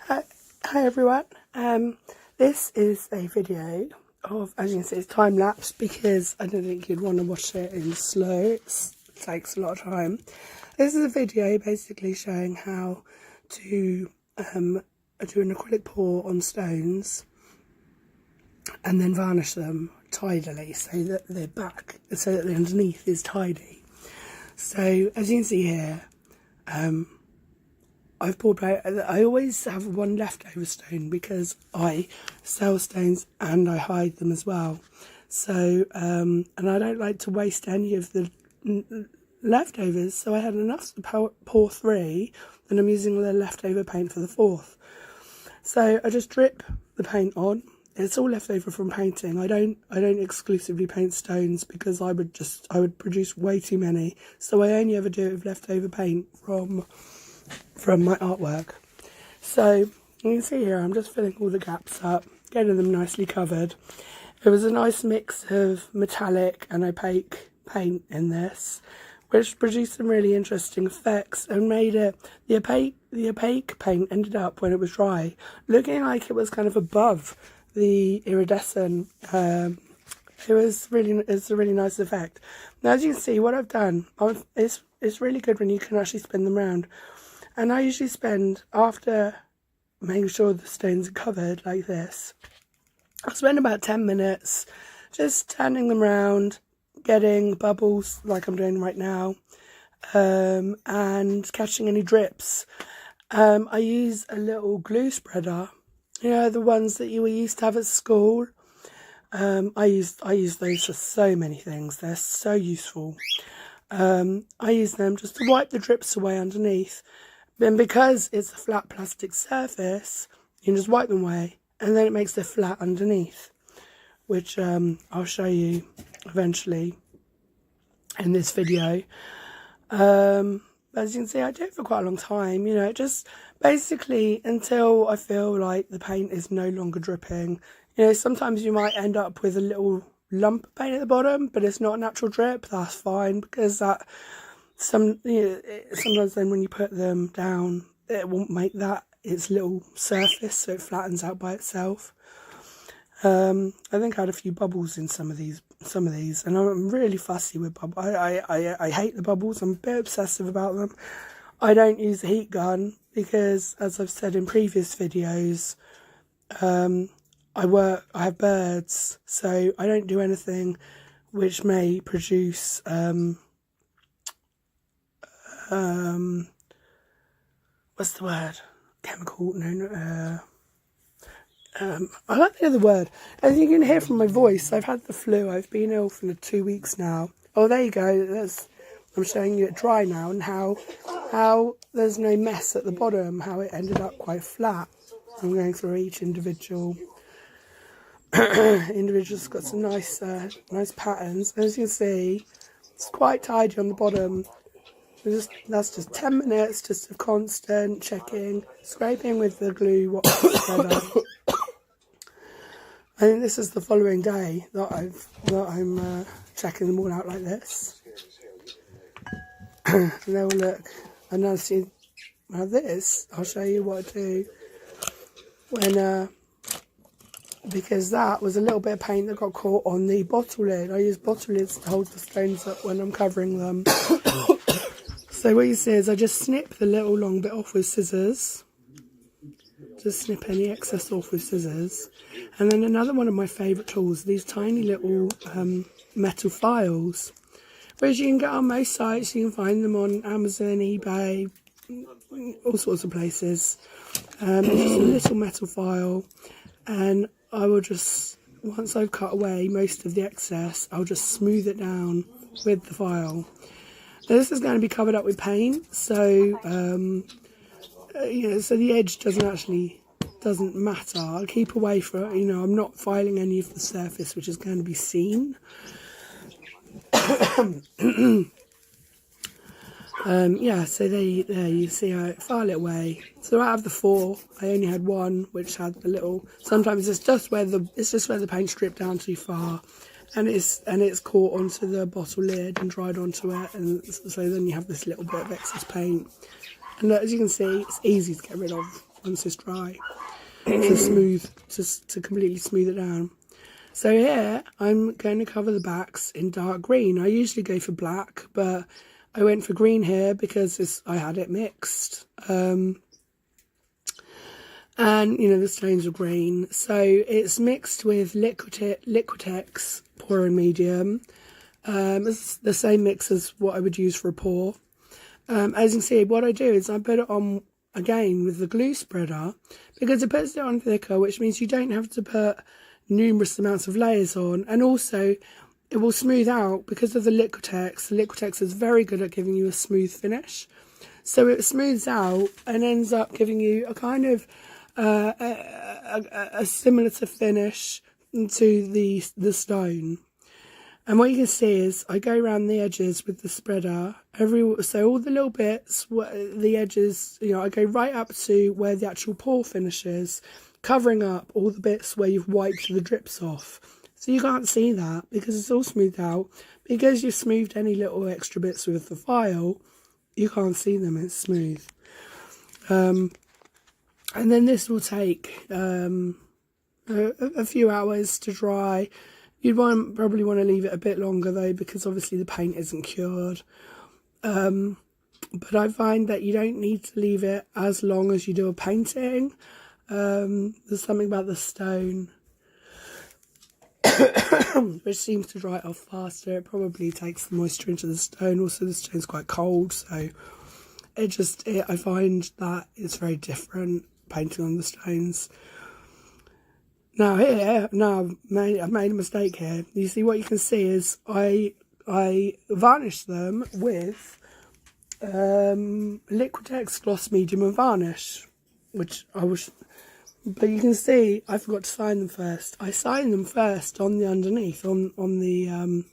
Hi everyone, this is a video of, as you can see, it's time-lapse because I don't think you'd want to watch it in slow. It takes a lot of time. This is a video basically showing how to do an acrylic pour on stones and then varnish them tidily so that the underneath is tidy. So as you can see here, I've poured out. I always have one leftover stone because I sell stones and I hide them as well. So, and I don't like to waste any of the leftovers. So I had enough to pour 3, and I'm using the leftover paint for the 4th. So I just drip the paint on. It's all leftover from painting. I don't exclusively paint stones because I would produce way too many. So I only ever do it with leftover paint from my artwork. So you can see here I'm just filling all the gaps up, getting them nicely covered. It was a nice mix of metallic and opaque paint in this, which produced some really interesting effects and made it, the opaque paint ended up, when it was dry, looking like it was kind of above the iridescent. It's a really nice effect. Now as you can see, what I've done, it's really good when you can actually spin them around. And I usually spend, after making sure the stones are covered like this, I spend about 10 minutes just turning them around, getting bubbles like I'm doing right now, and catching any drips. I use a little glue spreader, you know, the ones that you used to have at school. I use those for so many things. They're so useful. I use them just to wipe the drips away underneath. Then because it's a flat plastic surface, you can just wipe them away, and then it makes it flat underneath, which I'll show you eventually in this video. As you can see, I do it for quite a long time, you know, just basically until I feel like the paint is no longer dripping. You know, sometimes you might end up with a little lump of paint at the bottom, but it's not a natural drip. That's fine, because sometimes then when you put them down, it won't make that its little surface, so it flattens out by itself. I think I had a few bubbles in some of these, and I'm really fussy with bubbles. I hate the bubbles. I'm a bit obsessive about them. I don't use a heat gun because, as I've said in previous videos, I have birds, so I don't do anything which may produce what's the word? Chemical? No. I like the other word. As you can hear from my voice, I've had the flu. I've been ill for 2 weeks now. Oh, there you go. I'm showing you it dry now, and how there's no mess at the bottom. How it ended up quite flat. I'm going through each individual. Individual's got some nice patterns. As you can see, it's quite tidy on the bottom. That's just 10 minutes, just of constant checking, scraping with the glue spreader. I think this is the following day that I'm checking them all out like this. And they will look, and now see, now this, I'll show you what I do when, because that was a little bit of paint that got caught on the bottle lid. I use bottle lids to hold the stones up when I'm covering them. So what you see is I just snip the little long bit off with scissors. Just snip any excess off with scissors. And then another one of my favourite tools, these tiny little metal files, which you can get on most sites. You can find them on Amazon, eBay, all sorts of places. It's just a little metal file, and I will just, once I've cut away most of the excess, I'll just smooth it down with the file. Now, this is going to be covered up with paint, so you know, so the edge doesn't matter. I'll keep away from, you know, I'm not filing any of the surface which is going to be seen. Yeah, so there you see I file it away. So out of the 4, I only had 1 which had the little, sometimes it's just where the paint's dripped down too far, and it's caught onto the bottle lid and dried onto it, and so then you have this little bit of excess paint. And as you can see, it's easy to get rid of. once it's dry, to completely smooth it down. So here I'm going to cover the backs in dark green. I usually go for black, but I went for green here because I had it mixed. And you know, the stones are green, so it's mixed with Liquitex pouring medium. It's the same mix as what I would use for a pour. As you can see, what I do is I put it on again with the glue spreader, because it puts it on thicker, which means you don't have to put numerous amounts of layers on, and also it will smooth out because of the Liquitex. The Liquitex is very good at giving you a smooth finish, so it smooths out and ends up giving you a kind of a similar to finish to the stone. And what you can see is I go around the edges with the spreader, so all the little bits, the edges, you know, I go right up to where the actual pour finishes, covering up all the bits where you've wiped the drips off. So you can't see that because it's all smoothed out. Because you've smoothed any little extra bits with the file, you can't see them, it's smooth. And then this will take a few hours to dry. You'd probably want to leave it a bit longer though, because obviously the paint isn't cured. But I find that you don't need to leave it as long as you do a painting. There's something about the stone which seems to dry it off faster. It probably takes the moisture into the stone. Also, the stone's quite cold, so I find that it's very different painting on the stones. Now here, I've made a mistake here. You see, what you can see is I varnish them with Liquitex Gloss Medium and Varnish, but you can see I forgot to sign them first. I sign them first on the underneath, on the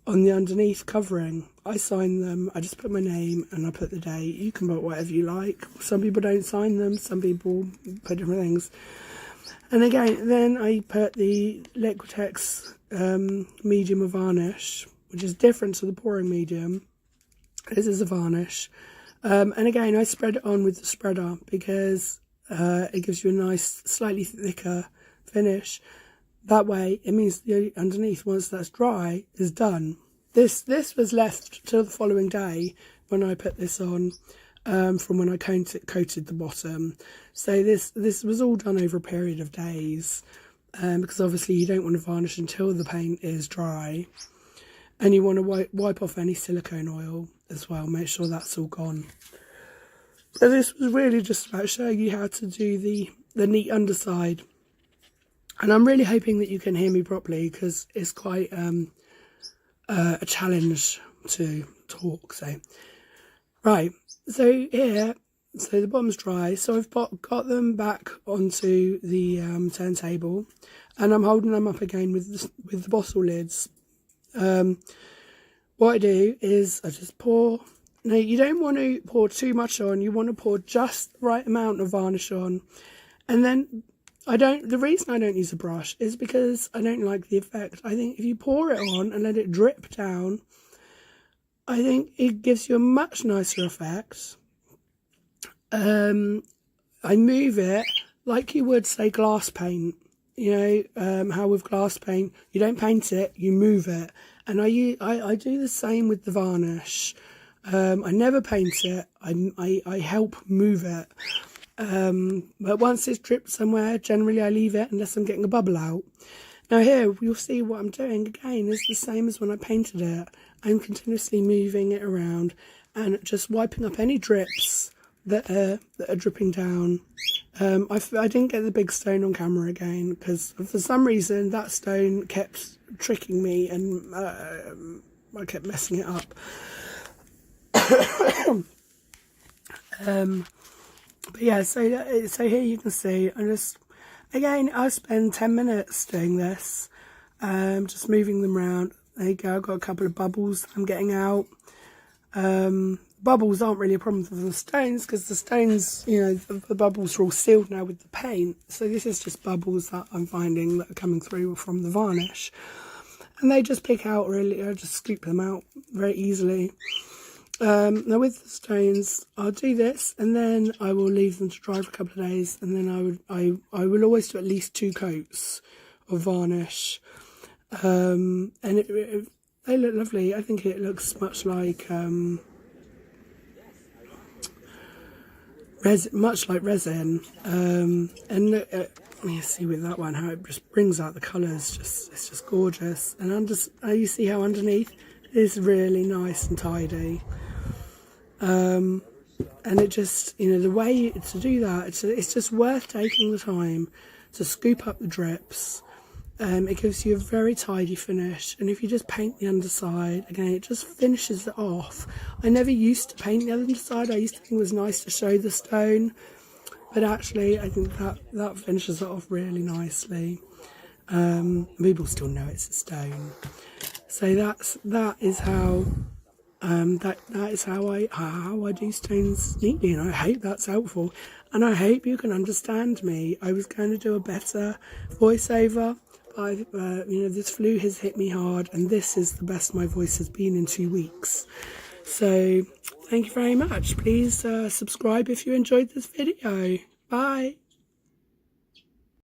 underneath covering. I sign them, I just put my name and I put the date. You can put whatever you like. Some people don't sign them, some people put different things. And again, then I put the Liquitex medium of varnish, which is different to the pouring medium. This is a varnish. And again, I spread it on with the spreader because it gives you a nice, slightly thicker finish. That way, it means the underneath, once that's dry, is done. This was left till the following day when I put this on. From when I coated the bottom. So this was all done over a period of days, because obviously you don't want to varnish until the paint is dry, and you want to wipe off any silicone oil as well, make sure that's all gone. So this was really just about showing you how to do the neat underside, and I'm really hoping that you can hear me properly, because it's quite a challenge to talk. So right, so here, so the bottom's dry, so I've got them back onto the turntable, and I'm holding them up again with the bottle lids. What I do is I just pour. Now, you don't want to pour too much on, you want to pour just the right amount of varnish on. And then the reason I don't use a brush is because I don't like the effect. I think if you pour it on and let it drip down, I think it gives you a much nicer effect. I move it like you would, say, glass paint. You know, how with glass paint, you don't paint it, you move it. And I do the same with the varnish. I never paint it, I help move it. But once it's dripped somewhere, generally I leave it unless I'm getting a bubble out. Now here, you'll see what I'm doing again is the same as when I painted it. I'm continuously moving it around and just wiping up any drips that are dripping down. I didn't get the big stone on camera again because for some reason that stone kept tricking me and I kept messing it up. But yeah, so here you can see I spend 10 minutes doing this, just moving them around. There you go, I've got a couple of bubbles I'm getting out. Bubbles aren't really a problem for the stones because the stones, you know, the bubbles are all sealed now with the paint. So this is just bubbles that I'm finding that are coming through from the varnish. And they just pick out really, I just scoop them out very easily. Now with the stones, I'll do this and then I will leave them to dry for a couple of days, and then I will always do at least 2 coats of varnish, and they look lovely. I think it looks much like resin, and look at, you see with that one how it just brings out the colours. It's just gorgeous. And you see how underneath it is really nice and tidy. And it just, the way to do that, it's just worth taking the time to scoop up the drips. It gives you a very tidy finish, and if you just paint the underside, again, it just finishes it off. I never used to paint the underside. I used to think it was nice to show the stone, but actually I think that finishes it off really nicely. People still know it's a stone. So that is how I do stones neatly, and I hope that's helpful, and I hope you can understand me. I was going to do a better voiceover, but this flu has hit me hard, and this is the best my voice has been in 2 weeks. So thank you very much. Please subscribe if you enjoyed this video. Bye.